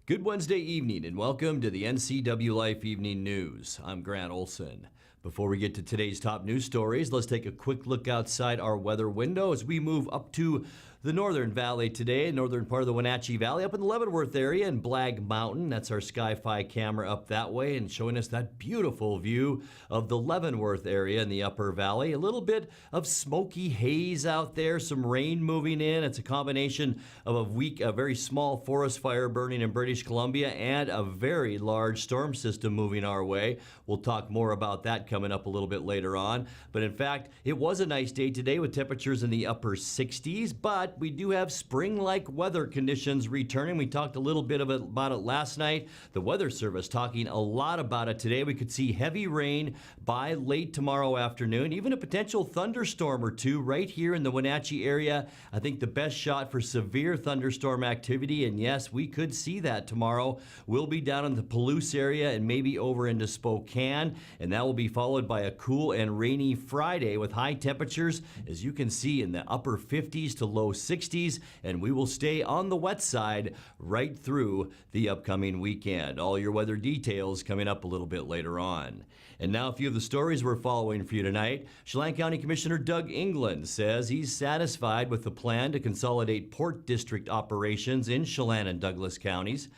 Good Wednesday evening and welcome to the NCWLIFE Evening News. I'm Grant Olson. Before we get to today's top news stories, let's take a quick look outside our weather window as we move up to the Northern Valley today, northern part of the Wenatchee Valley, up in the Leavenworth area and Blag Mountain. That's our Sky-Fi camera up that way and showing us that beautiful view of the Leavenworth area in the Upper Valley. A little bit of smoky haze out there, some rain moving in. It's a combination of a very small forest fire burning in British Columbia and a very large storm system moving our way. We'll talk more about that coming up a little bit later on. But in fact, it was a nice day today with temperatures in the upper 60s, but we do have spring-like weather conditions returning. We talked a little bit about it last night. The Weather Service talking a lot about it today. We could see heavy rain by late tomorrow afternoon, even a potential thunderstorm or two right here in the Wenatchee area. I think the best shot for severe thunderstorm activity, and yes, we could see that tomorrow, will be down in the Palouse area and maybe over into Spokane, and that will be followed by a cool and rainy Friday with high temperatures, as you can see, in the upper 50s to low 60s, and we will stay on the wet side right through the upcoming weekend. All your weather details coming up a little bit later on. And now a few of the stories we're following for you tonight. Chelan County Commissioner Doug England says he's satisfied with the plan to consolidate Port District operations in Chelan and Douglas counties.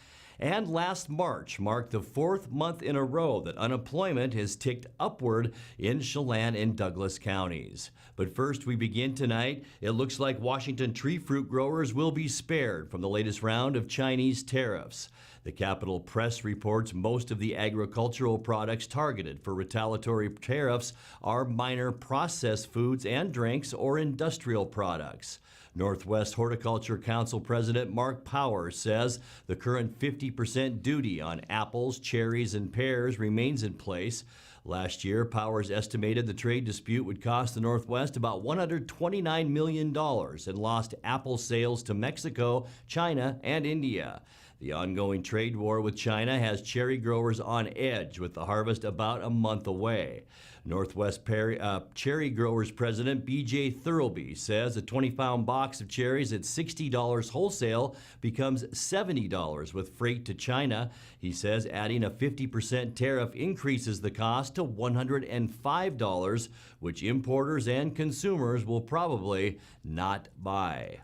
And last March marked the fourth month in a row that unemployment has ticked upward in Chelan and Douglas counties. But first, we begin tonight. It looks like Washington tree fruit growers will be spared from the latest round of Chinese tariffs. The Capital Press reports most of the agricultural products targeted for retaliatory tariffs are minor processed foods and drinks or industrial products. Northwest Horticulture Council President Mark Power says the current 50% duty on apples, cherries, and pears remains in place. Last year, Powers estimated the trade dispute would cost the Northwest about $129 million and lost apple sales to Mexico, China, and India. The ongoing trade war with China has cherry growers on edge with the harvest about a month away. Northwest Cherry Growers President B.J. Thurlby says a 20-pound box of cherries at $60 wholesale becomes $70 with freight to China. He says adding a 50% tariff increases the cost to $105, which importers and consumers will probably not buy.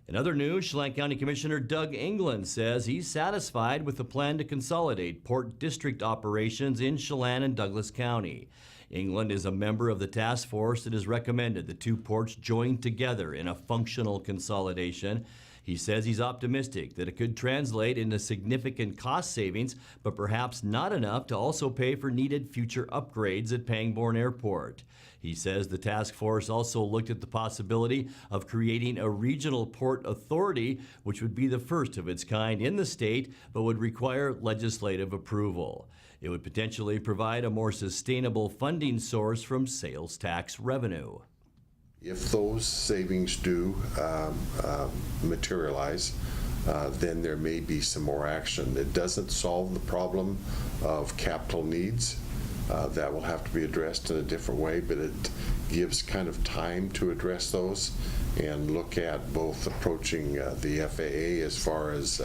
In other news, Chelan County Commissioner Doug England says he's satisfied with the plan to consolidate Port District operations in Chelan and Douglas County. England is a member of the task force that has recommended the two ports join together in a functional consolidation. He says he's optimistic that it could translate into significant cost savings, but perhaps not enough to also pay for needed future upgrades at Pangbourne Airport. He says the task force also looked at the possibility of creating a regional port authority, which would be the first of its kind in the state, but would require legislative approval. It would potentially provide a more sustainable funding source from sales tax revenue. If those savings do materialize, then there may be some more action. It doesn't solve the problem of capital needs. That will have to be addressed in a different way, but it gives kind of time to address those and look at both approaching the FAA as far as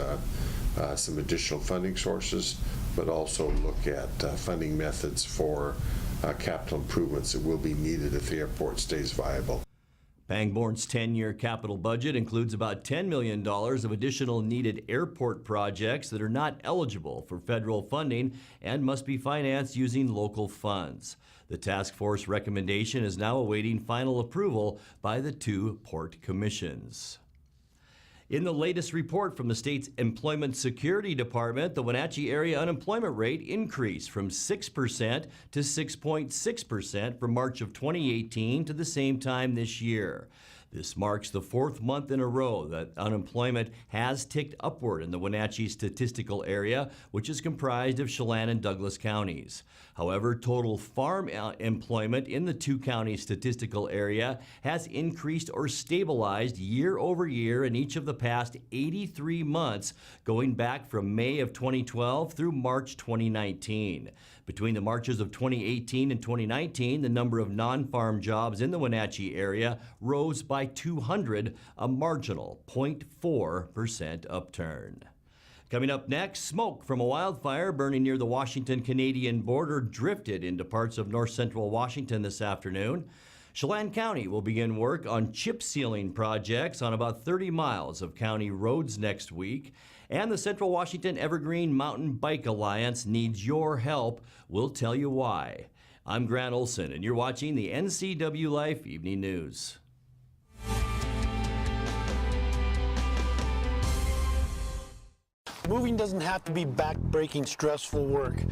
some additional funding sources, but also look at funding methods for capital improvements that will be needed if the airport stays viable. Pangbourne's 10-year capital budget includes about $10 million of additional needed airport projects that are not eligible for federal funding and must be financed using local funds. The task force recommendation is now awaiting final approval by the two port commissions. In the latest report from the state's Employment Security Department, the Wenatchee area unemployment rate increased from 6% to 6.6% from March of 2018 to the same time this year. This marks the fourth month in a row that unemployment has ticked upward in the Wenatchee statistical area, which is comprised of Chelan and Douglas counties. However, total farm employment in the two county statistical area has increased or stabilized year over year in each of the past 83 months, going back from May of 2012 through March 2019. Between the Marches of 2018 and 2019, the number of non-farm jobs in the Wenatchee area rose by 200, a marginal 0.4% upturn. Coming up next, smoke from a wildfire burning near the Washington-Canadian border drifted into parts of north central Washington this afternoon. Chelan County will begin work on chip sealing projects on about 30 miles of county roads next week. And the Central Washington Evergreen Mountain Bike Alliance needs your help. We'll tell you why. I'm Grant Olson, and you're watching the NCWLIFE Evening News. Moving doesn't have to be back-breaking, stressful work.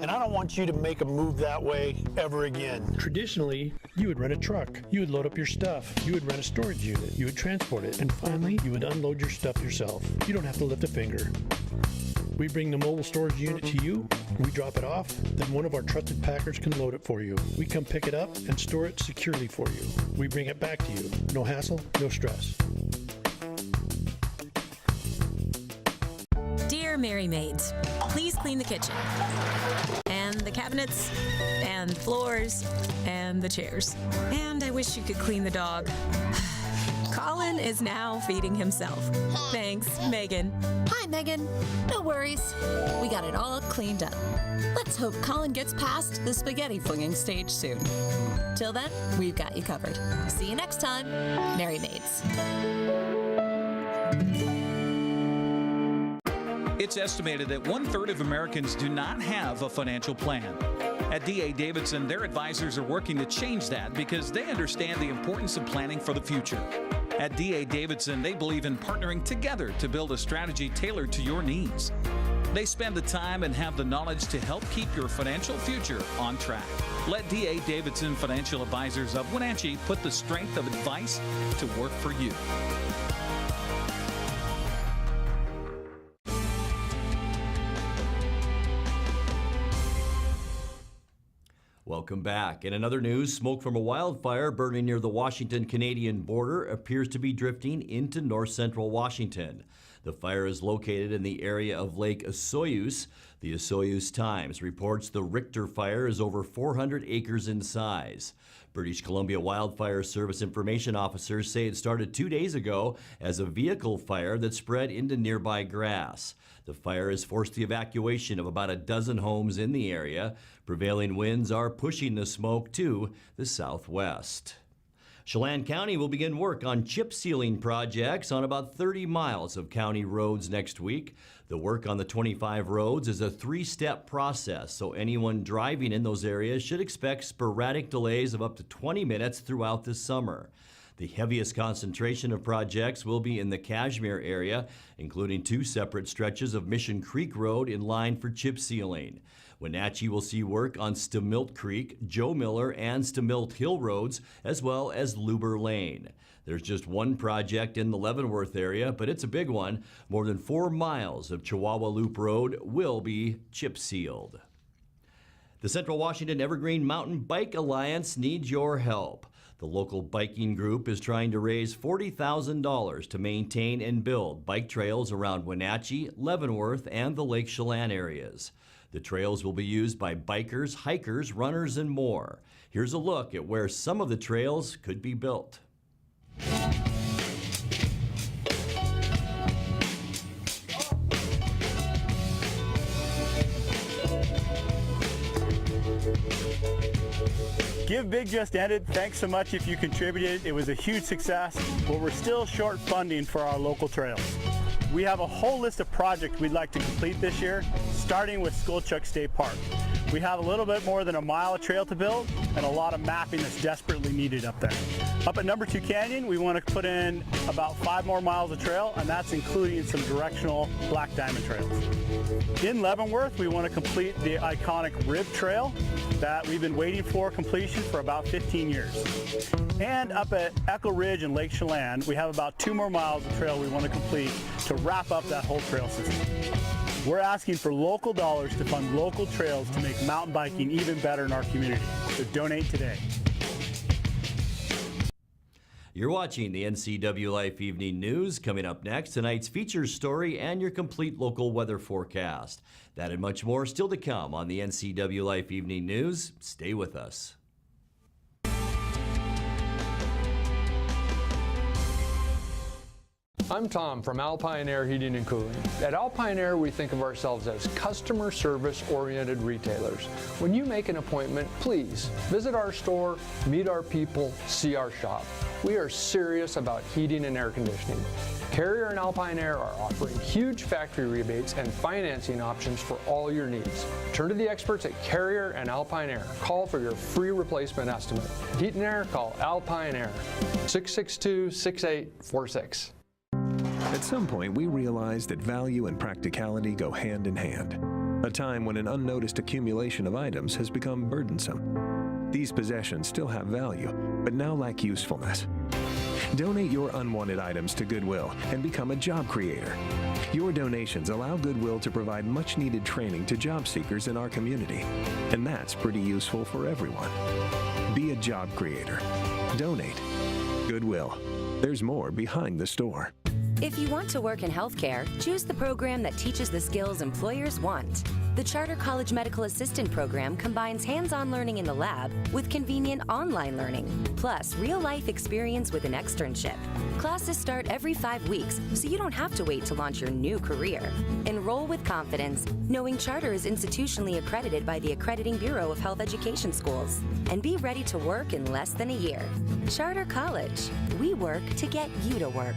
And I don't want you to make a move that way ever again. Traditionally, you would rent a truck, you would load up your stuff, you would rent a storage unit, you would transport it, and finally, you would unload your stuff yourself. You don't have to lift a finger. We bring the mobile storage unit to you, we drop it off, then one of our trusted packers can load it for you. We come pick it up and store it securely for you. We bring it back to you. No hassle, no stress. Dear Mary Maids, please clean the kitchen, and the cabinets, and the floors, and the chairs. And I wish you could clean the dog. Colin is now feeding himself. Thanks, Megan. Hi, Megan. No worries. We got it all cleaned up. Let's hope Colin gets past the spaghetti flinging stage soon. Till then, we've got you covered. See you next time, Mary Maids. It's estimated that 1/3 of Americans do not have a financial plan. At D.A. Davidson, their advisors are working to change that because they understand the importance of planning for the future. At D.A. Davidson, they believe in partnering together to build a strategy tailored to your needs. They spend the time and have the knowledge to help keep your financial future on track. Let D.A. Davidson Financial Advisors of Wenatchee put the strength of advice to work for you. Welcome back. In another news, smoke from a wildfire burning near the Washington-Canadian border appears to be drifting into north central Washington. The fire is located in the area of Lake Osoyoos. The Osoyoos Times reports the Richter fire is over 400 acres in size. British Columbia Wildfire Service information officers say it started 2 days ago as a vehicle fire that spread into nearby grass. The fire has forced the evacuation of about a dozen homes in the area. Prevailing winds are pushing the smoke to the southwest. Chelan County will begin work on chip sealing projects on about 30 miles of county roads next week. The work on the 25 roads is a 3-step process, so anyone driving in those areas should expect sporadic delays of up to 20 minutes throughout the summer. The heaviest concentration of projects will be in the Cashmere area, including 2 separate stretches of Mission Creek Road in line for chip sealing. Wenatchee will see work on Stamilt Creek, Joe Miller, and Stamilt Hill roads, as well as Luber Lane. There's just one project in the Leavenworth area, but it's a big one. More than 4 miles of Chihuahua Loop Road will be chip sealed. The Central Washington Evergreen Mountain Bike Alliance needs your help. The local biking group is trying to raise $40,000 to maintain and build bike trails around Wenatchee, Leavenworth, and the Lake Chelan areas. The trails will be used by bikers, hikers, runners, and more. Here's a look at where some of the trails could be built. Give Big just ended. Thanks so much if you contributed. It was a huge success, but we're still short funding for our local trails. We have a whole list of projects we'd like to complete this year, starting with Skulchuk State Park. We have a little bit more than a mile of trail to build and a lot of mapping that's desperately needed up there. Up at Number 2 Canyon, we want to put in about 5 more miles of trail, and that's including some directional black diamond trails. In Leavenworth, we want to complete the iconic Rib Trail that we've been waiting for completion for about 15 years. And up at Echo Ridge and Lake Chelan, we have about 2 more miles of trail we want to complete to wrap up that whole trail system. We're asking for local dollars to fund local trails to make mountain biking even better in our community. So donate today. You're watching the NCWLIFE Evening News. Coming up next, tonight's features story and your complete local weather forecast. That and much more still to come on the NCWLIFE Evening News. Stay with us. I'm Tom from Alpine Air Heating and Cooling. At Alpine Air, we think of ourselves as customer service-oriented retailers. When you make an appointment, please visit our store, meet our people, see our shop. We are serious about heating and air conditioning. Carrier and Alpine Air are offering huge factory rebates and financing options for all your needs. Turn to the experts at Carrier and Alpine Air. Call for your free replacement estimate. Heat and air, call Alpine Air, 662-6846. At some point, we realized that value and practicality go hand in hand. A time when an unnoticed accumulation of items has become burdensome. These possessions still have value, but now lack usefulness. Donate your unwanted items to Goodwill and become a job creator. Your donations allow Goodwill to provide much-needed training to job seekers in our community, and that's pretty useful for everyone. Be a job creator. Donate. Goodwill. There's more behind the store. If you want to work in healthcare, choose the program that teaches the skills employers want. The Charter College Medical Assistant Program combines hands-on learning in the lab with convenient online learning, plus real-life experience with an externship. Classes start every 5 weeks, so you don't have to wait to launch your new career. Enroll with confidence, knowing Charter is institutionally accredited by the Accrediting Bureau of Health Education Schools, and be ready to work in less than a year. Charter College. We work to get you to work.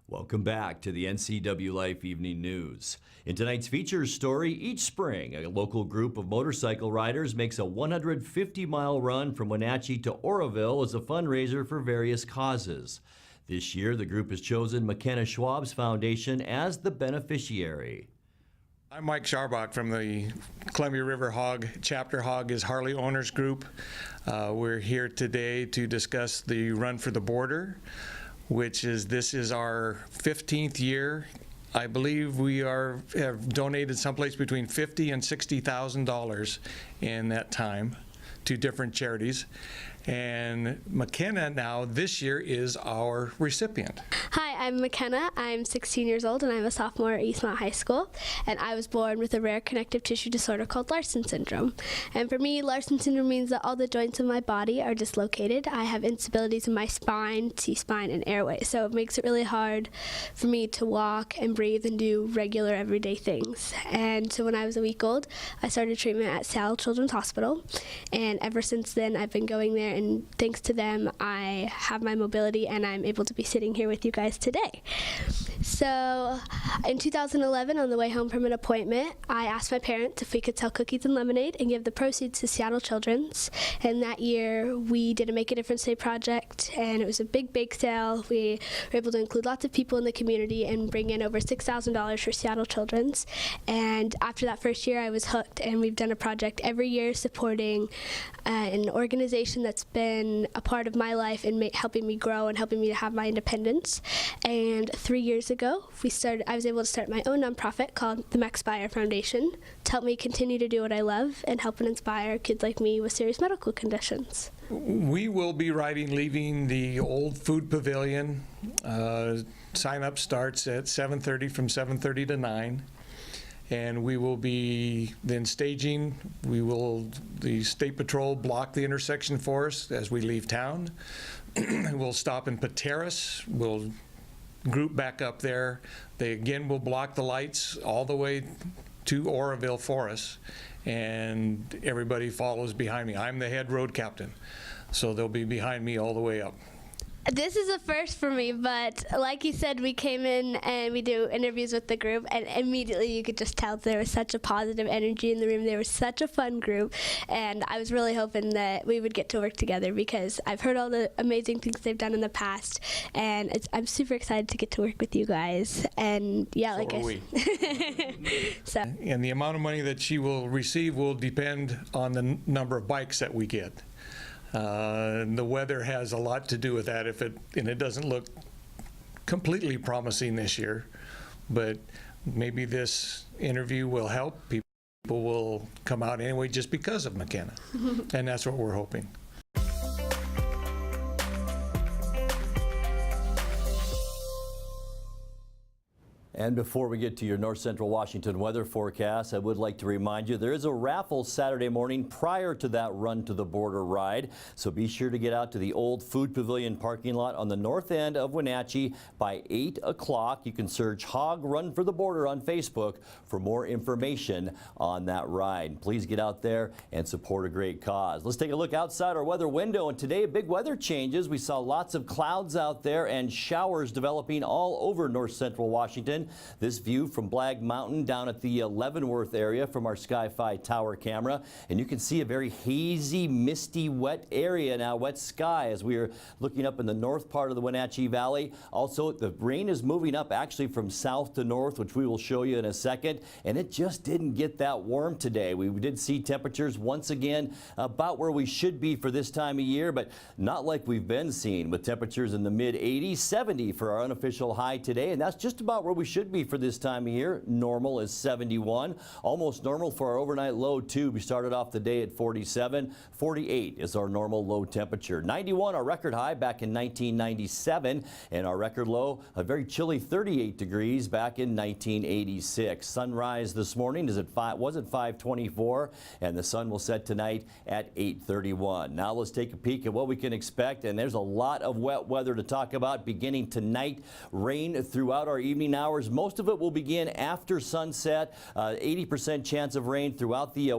Welcome back to the NCWLIFE Evening News. In tonight's features story, each spring, a local group of motorcycle riders makes a 150-mile run from Wenatchee to Oroville as a fundraiser for various causes. This year, the group has chosen McKenna Schwab's Foundation as the beneficiary. I'm Mike Scharbach from the Columbia River Hog. Chapter Hog is Harley Owners Group. We're here today to discuss the Run for the Border, this is our 15th year. I believe we have donated someplace between $50,000 and $60,000 in that time to different charities. And McKenna now this year is our recipient. Hi, I'm McKenna. I'm 16 years old and I'm a sophomore at Eastmont High School. And I was born with a rare connective tissue disorder called Larson syndrome. And for me, Larson syndrome means that all the joints of my body are dislocated. I have instabilities in my spine, C-spine, and airway. So it makes it really hard for me to walk and breathe and do regular everyday things. And so when I was a week old, I started treatment at Seattle Children's Hospital. And ever since then, I've been going there, and thanks to them, I have my mobility and I'm able to be sitting here with you guys today. So in 2011, on the way home from an appointment, I asked my parents if we could sell cookies and lemonade and give the proceeds to Seattle Children's. And that year, we did a Make a Difference Day project, and it was a big bake sale. We were able to include lots of people in the community and bring in over $6,000 for Seattle Children's. And after that first year, I was hooked, and we've done a project every year supporting an organization that's been a part of my life and helping me grow and helping me to have my independence. And 3 years ago, I was able to start my own nonprofit called the Maxpire Foundation to help me continue to do what I love and help and inspire kids like me with serious medical conditions. We will be leaving the old food pavilion. Sign up starts at 7:30 from 7:30 to 9. And we will be then staging. The State Patrol block the intersection for us as we leave town. We'll stop in Pateros. We'll group back up there. They again will block the lights all the way to Oroville for us. And everybody follows behind me. I'm the head road captain. So they'll be behind me all the way up. This is a first for me, but like you said, we came in and we do interviews with the group, and immediately you could just tell there was such a positive energy in the room. They were such a fun group, and I was really hoping that we would get to work together because I've heard all the amazing things they've done in the past, and I'm super excited to get to work with you guys. And yeah, And the amount of money that she will receive will depend on the number of bikes that we get. The weather has a lot to do with that. And it doesn't look completely promising this year, but maybe this interview will help. People will come out anyway just because of McKenna, and that's what we're hoping. And before we get to your North Central Washington weather forecast, I would like to remind you there is a raffle Saturday morning prior to that Run to the Border ride. So be sure to get out to the old Food Pavilion parking lot on the north end of Wenatchee by 8 o'clock. You can search Hog Run for the Border on Facebook for more information on that ride. Please get out there and support a great cause. Let's take a look outside our weather window. And today, big weather changes. We saw lots of clouds out there and showers developing all over North Central Washington. This view from Blag Mountain down at the Leavenworth area from our Sky-Fi tower camera. And you can see a very hazy, misty, wet area now, wet sky as we are looking up in the north part of the Wenatchee Valley. Also, the rain is moving up actually from south to north, which we will show you in a second. And it just didn't get that warm today. We did see temperatures once again about where we should be for this time of year, but not like we've been seeing, with temperatures in the mid 80s, 70 for our unofficial high today. And that's just about where we should be for this time of year. Normal is 71, almost normal for our overnight low too. We started off the day at 47. 48 is our normal low temperature. 91 our record high back in 1997, and our record low a very chilly 38 degrees back in 1986. Sunrise this morning was at 5:24, and the sun will set tonight at 8:31. Now let's take a peek at what we can expect, and there's a lot of wet weather to talk about beginning tonight. Rain throughout our evening hours. Most of it will begin after sunset. 80% chance of rain throughout the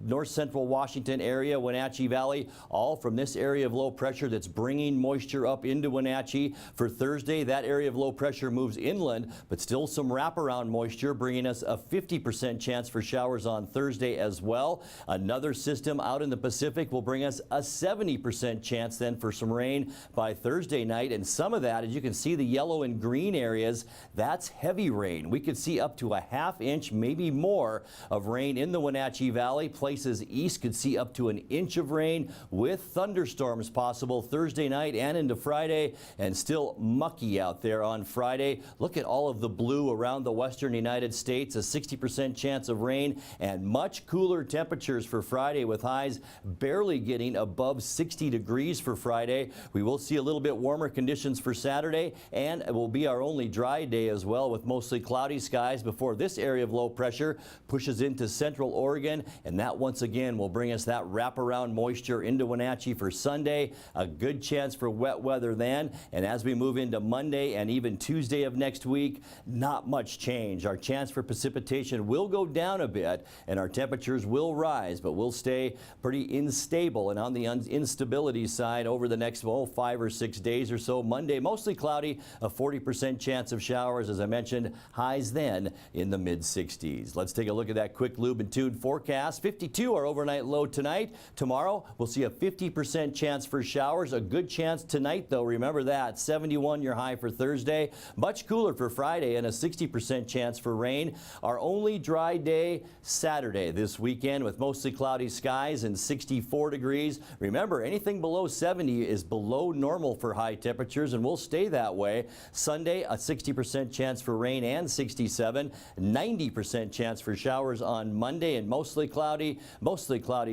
north central Washington area, Wenatchee Valley, all from this area of low pressure that's bringing moisture up into Wenatchee. For Thursday, that area of low pressure moves inland, but still some wraparound moisture, bringing us a 50% chance for showers on Thursday as well. Another system out in the Pacific will bring us a 70% chance then for some rain by Thursday night. And some of that, as you can see, the yellow and green areas, that's heavy rain. We could see up to a ½ inch, maybe more, of rain in the Wenatchee Valley. Places east could see up to an inch of rain with thunderstorms possible Thursday night and into Friday, and still mucky out there on Friday. Look at all of the blue around the western United States, a 60% chance of rain, and much cooler temperatures for Friday with highs barely getting above 60 degrees for Friday. We will see a little bit warmer conditions for Saturday, and it will be our only dry day as well, with mostly cloudy skies before this area of low pressure pushes into central Oregon, and that once again will bring us that wraparound moisture into Wenatchee for Sunday. A good chance for wet weather then, and as we move into Monday and even Tuesday of next week, not much change. Our chance for precipitation will go down a bit, and our temperatures will rise, but will stay pretty unstable and on the instability side over the next 5 or 6 days or so. Monday, mostly cloudy, a 40% chance of showers, as I mentioned, highs then in the mid-60s. Let's take a look at that quick lube and tune forecast. 52 our overnight low tonight. Tomorrow, we'll see a 50% chance for showers. A good chance tonight, though. Remember that. 71 your high for Thursday. Much cooler for Friday, and a 60% chance for rain. Our only dry day, Saturday this weekend, with mostly cloudy skies and 64 degrees. Remember, anything below 70 is below normal for high temperatures, and will stay that way. Sunday, a 60% chance for rain and 67. 90% chance for showers on Monday, and mostly cloudy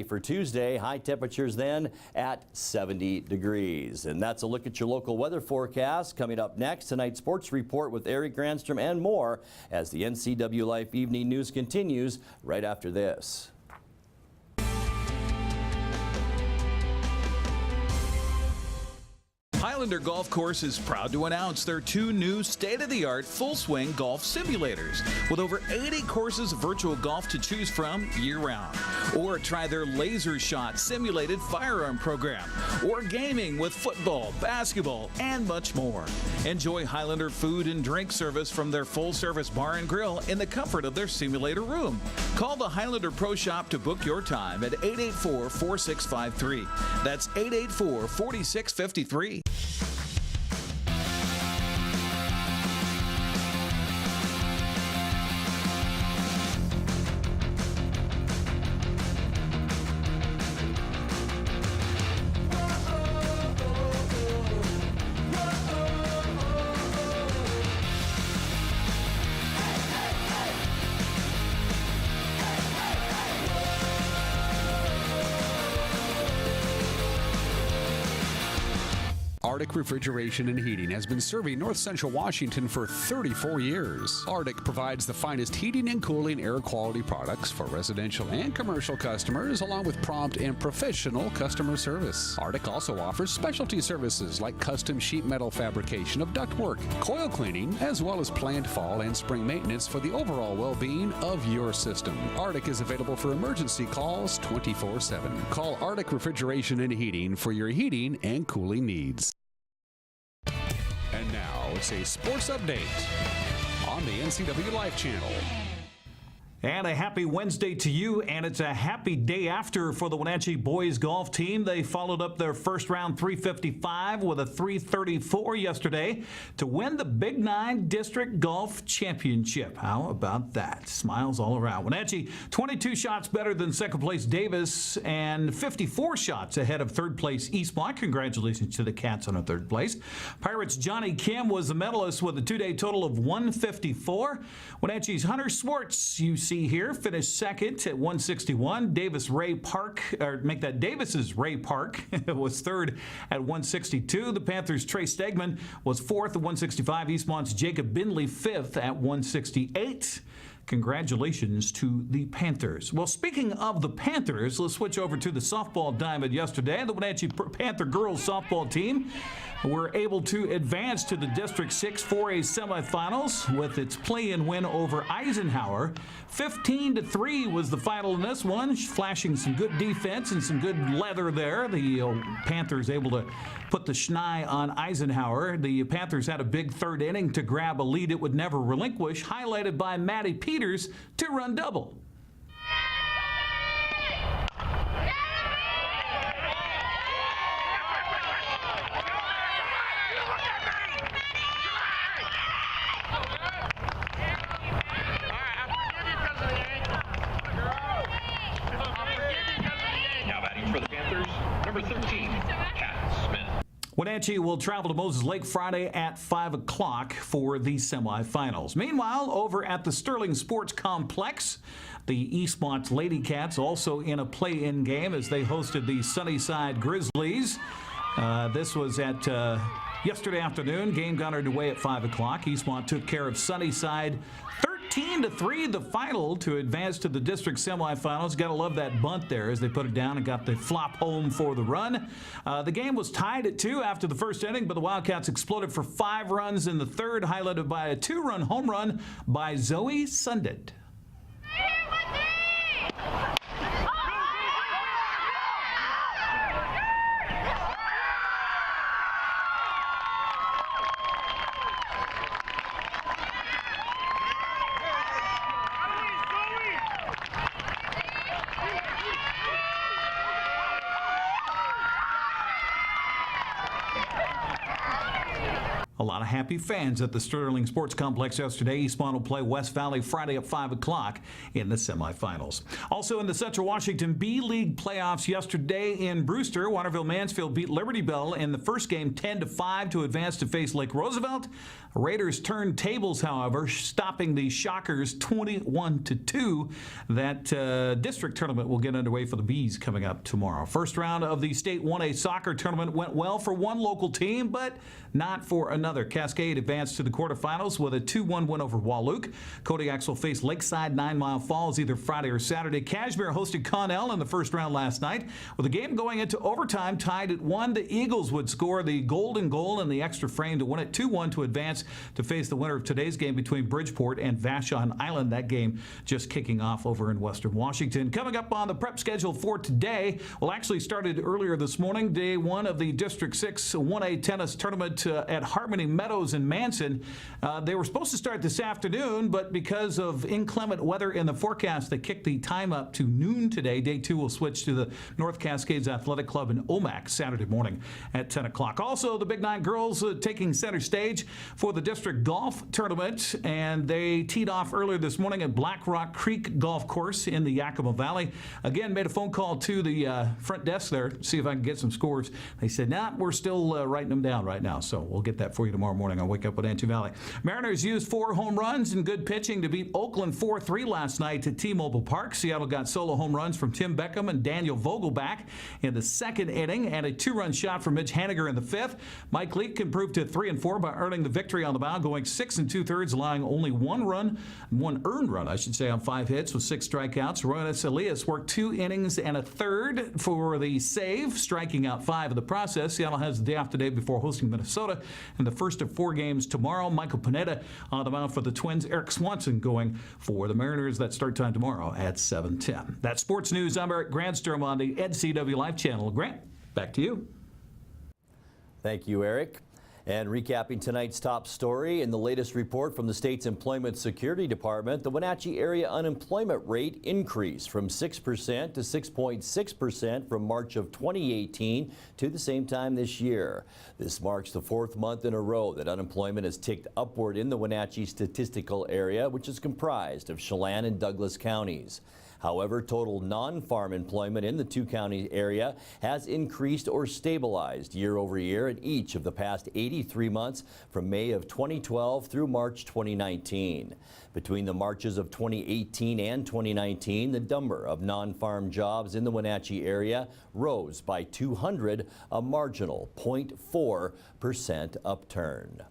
for Tuesday. High temperatures then at 70 degrees. And that's a look at your local weather forecast. Coming up next, tonight's sports report with Eric Granstrom and more as the NCWLIFE Evening News continues right after this. Highlander Golf Course is proud to announce their 2 new state-of-the-art full-swing golf simulators with over 80 courses of virtual golf to choose from year-round. Or try their Laser Shot simulated firearm program, or gaming with football, basketball, and much more. Enjoy Highlander food and drink service from their full-service bar and grill in the comfort of their simulator room. Call the Highlander Pro Shop to book your time at 884-4653. That's 884-4653. Arctic Refrigeration and Heating has been serving North Central Washington for 34 years. Arctic provides the finest heating and cooling air quality products for residential and commercial customers, along with prompt and professional customer service. Arctic also offers specialty services like custom sheet metal fabrication of ductwork, coil cleaning, as well as planned fall and spring maintenance for the overall well-being of your system. Arctic is available for emergency calls 24/7. Call Arctic Refrigeration and Heating for your heating and cooling needs. And now it's a sports update on the NCWLIFE channel. And a happy Wednesday to you, and it's a happy day after for the Wenatchee boys golf team. They followed up their first round 355 with a 334 yesterday to win the Big 9 District Golf Championship. How about that? Smiles all around. Wenatchee 22 shots better than second place Davis and 54 shots ahead of third place Eastmont. Congratulations to the Cats on a third place. Pirates' Johnny Kim was the medalist with a two-day total of 154. Wenatchee's Hunter Swartz, you see here, finished second at 161. Davis's Ray Park was third at 162. The Panthers' Trey Stegman was fourth at 165. Eastmont's Jacob Bindley fifth at 168. Congratulations to the Panthers. Well, speaking of the Panthers, let's switch over to the softball diamond yesterday. The Wenatchee Panther girls softball team were able to advance to the District 6 4A semifinals with its play-in win over Eisenhower. 15-3 was the final in this one, flashing some good defense and some good leather there. The Panthers able to put the schneid on Eisenhower. The Panthers had a big third inning to grab a lead it would never relinquish, highlighted by Maddie Peters' two-run double. Wenatchee will travel to Moses Lake Friday at 5 o'clock for the semifinals. Meanwhile, over at the Sterling Sports Complex, the Eastmont Lady Cats also in a play-in game as they hosted the Sunnyside Grizzlies. This was at yesterday afternoon. Game got underway at 5 o'clock. Eastmont took care of Sunnyside 13-3, the final to advance to the district semifinals. Got to love that bunt there as they put it down and got the flop home for the run. The game was tied at 2 after the first inning, but the Wildcats exploded for 5 runs in the third, highlighted by a 2-run home run by Zoe Sundit. A lot of happy fans at the Sterling Sports Complex yesterday. Eastmont will play West Valley Friday at 5 o'clock in the semifinals. Also in the Central Washington B-League playoffs yesterday in Brewster, Waterville-Mansfield beat Liberty Bell in the first game 10-5 to advance to face Lake Roosevelt. Raiders turned tables, however, stopping the Shockers 21-2. That district tournament will get underway for the Bees coming up tomorrow. First round of the State 1A soccer tournament went well for one local team, but not for another. Cascade advanced to the quarterfinals with a 2-1 win over Wahluke. Kodiaks will face Lakeside 9 Mile Falls either Friday or Saturday. Cashmere hosted Connell in the first round last night. With the game going into overtime tied at 1, the Eagles would score the golden goal in the extra frame to win it 2-1 to advance to face the winner of today's game between Bridgeport and Vashon Island. That game just kicking off over in Western Washington. Coming up on the prep schedule for today, well, actually started earlier this morning, day 1 of the District 6 1A tennis tournament at Harmony Meadows in Manson. They were supposed to start this afternoon, but because of inclement weather in the forecast, they kicked the time up to noon today. Day 2 will switch to the North Cascades Athletic Club in Omak Saturday morning at 10 o'clock. Also, the Big 9 girls taking center stage for the District Golf Tournament, and they teed off earlier this morning at Black Rock Creek Golf Course in the Yakima Valley. Again, made a phone call to the front desk there to see if I can get some scores. They said, nah, we're still writing them down right now, so we'll get that for you. for you tomorrow morning on Wake Up with Wenatchee Valley. Mariners used 4 home runs and good pitching to beat Oakland 4-3 last night at T-Mobile Park. Seattle got solo home runs from Tim Beckham and Daniel Vogelbach in the second inning and a 2-run shot from Mitch Haniger in the fifth. Mike Leake improved to 3-4 by earning the victory on the mound, going 6 2/3, allowing only one earned run, on 5 hits with 6 strikeouts. Roenis Elias worked 2 innings and a third for the save, striking out 5 in the process. Seattle has the day off today before hosting Minnesota in the first of 4 games tomorrow. Michael Pineda on the mound for the Twins. Eric Swanson going for the Mariners. That start time tomorrow at 7:10. That's sports news. I'm Eric Granstrom on the NCWLIFE channel. Grant, back to you. Thank you, Eric. And recapping tonight's top story, in the latest report from the state's Employment Security Department, the Wenatchee area unemployment rate increased from 6% to 6.6% from March of 2018 to the same time this year. This marks the 4th month in a row that unemployment has ticked upward in the Wenatchee statistical area, which is comprised of Chelan and Douglas counties. However, total non-farm employment in the 2-county area has increased or stabilized year over year in each of the past 83 months from May of 2012 through March 2019. Between the Marches of 2018 and 2019, the number of non-farm jobs in the Wenatchee area rose by 200, a marginal 0.4% upturn.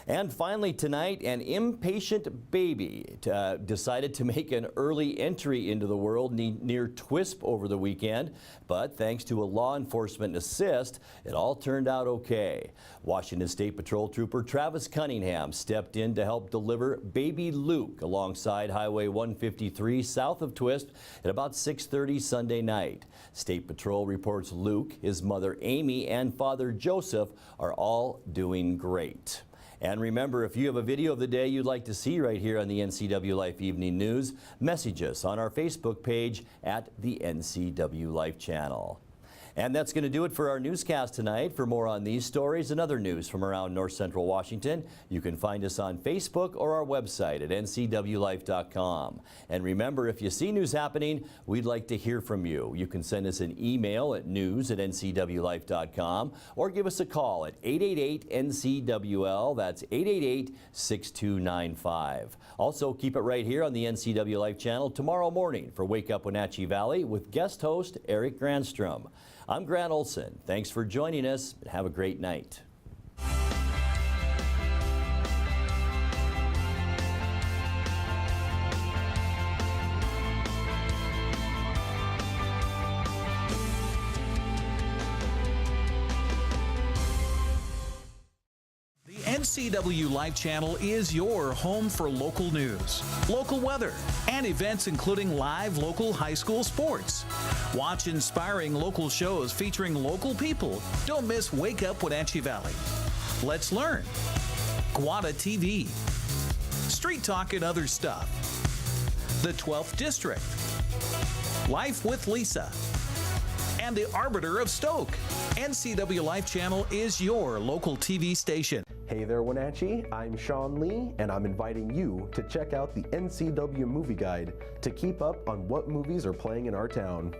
And finally tonight, an impatient baby decided to make an early entry into the world near Twisp over the weekend. But thanks to a law enforcement assist, it all turned out okay. Washington State Patrol Trooper Travis Cunningham stepped in to help deliver baby Luke alongside Highway 153 south of Twisp at about 6:30 Sunday night. State Patrol reports Luke, his mother Amy, and father Joseph are all doing great. And remember, if you have a video of the day you'd like to see right here on the NCWLIFE Evening News, message us on our Facebook page at the NCWLIFE channel. And that's going to do it for our newscast tonight. For more on these stories and other news from around North Central Washington, you can find us on Facebook or our website at ncwlife.com. And remember, if you see news happening, we'd like to hear from you. You can send us an email at news@ncwlife.com or give us a call at 888-NCWL. That's 888-6295. Also, keep it right here on the NCWLIFE channel tomorrow morning for Wake Up Wenatchee Valley with guest host Eric Granstrom. I'm Grant Olson. Thanks for joining us and have a great night. NCWLIFE channel is your home for local news, local weather, and events including live local high school sports. Watch inspiring local shows featuring local people. Don't miss Wake Up Wenatchee Valley. Let's learn. Guada TV. Street Talk and Other Stuff. The 12th District. Life with Lisa. And the Arbiter of Stoke. NCWLIFE channel is your local TV station. Hey there, Wenatchee. I'm Sean Lee, and I'm inviting you to check out the NCW Movie Guide to keep up on what movies are playing in our town.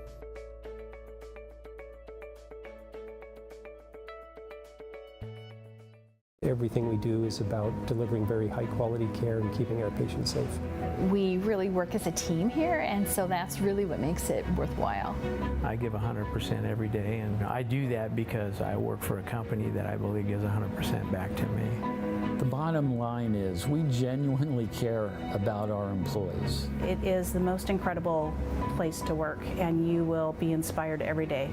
Everything we do is about delivering very high quality care and keeping our patients safe. We really work as a team here, and so that's really what makes it worthwhile. I give 100% every day, and I do that because I work for a company that I believe gives 100% back to me. The bottom line is we genuinely care about our employees. It is the most incredible place to work, and you will be inspired every day.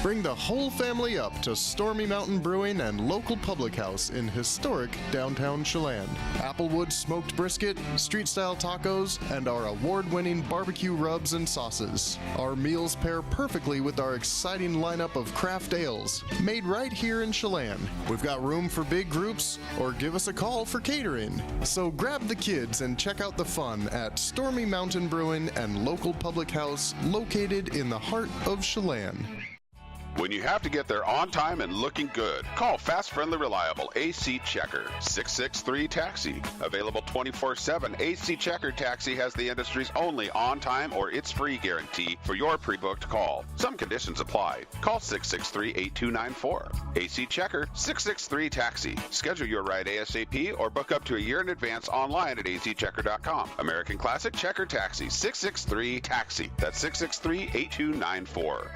Bring the whole family up to Stormy Mountain Brewing and local public house in historic downtown Chelan. Applewood smoked brisket, street-style tacos, and our award-winning barbecue rubs and sauces. Our meals pair perfectly with our exciting lineup of craft ales, made right here in Chelan. We've got room for big groups, or give us a call for catering. So grab the kids and check out the fun at Stormy Mountain Brewing and local public house located in the heart of Chelan. When you have to get there on time and looking good, call fast, friendly, reliable AC Checker, 663-TAXI. Available 24/7, AC Checker Taxi has the industry's only on-time or it's free guarantee for your pre-booked call. Some conditions apply. Call 663-8294. AC Checker, 663-TAXI. Schedule your ride ASAP or book up to a year in advance online at acchecker.com. American Classic Checker Taxi, 663-TAXI. That's 663-8294.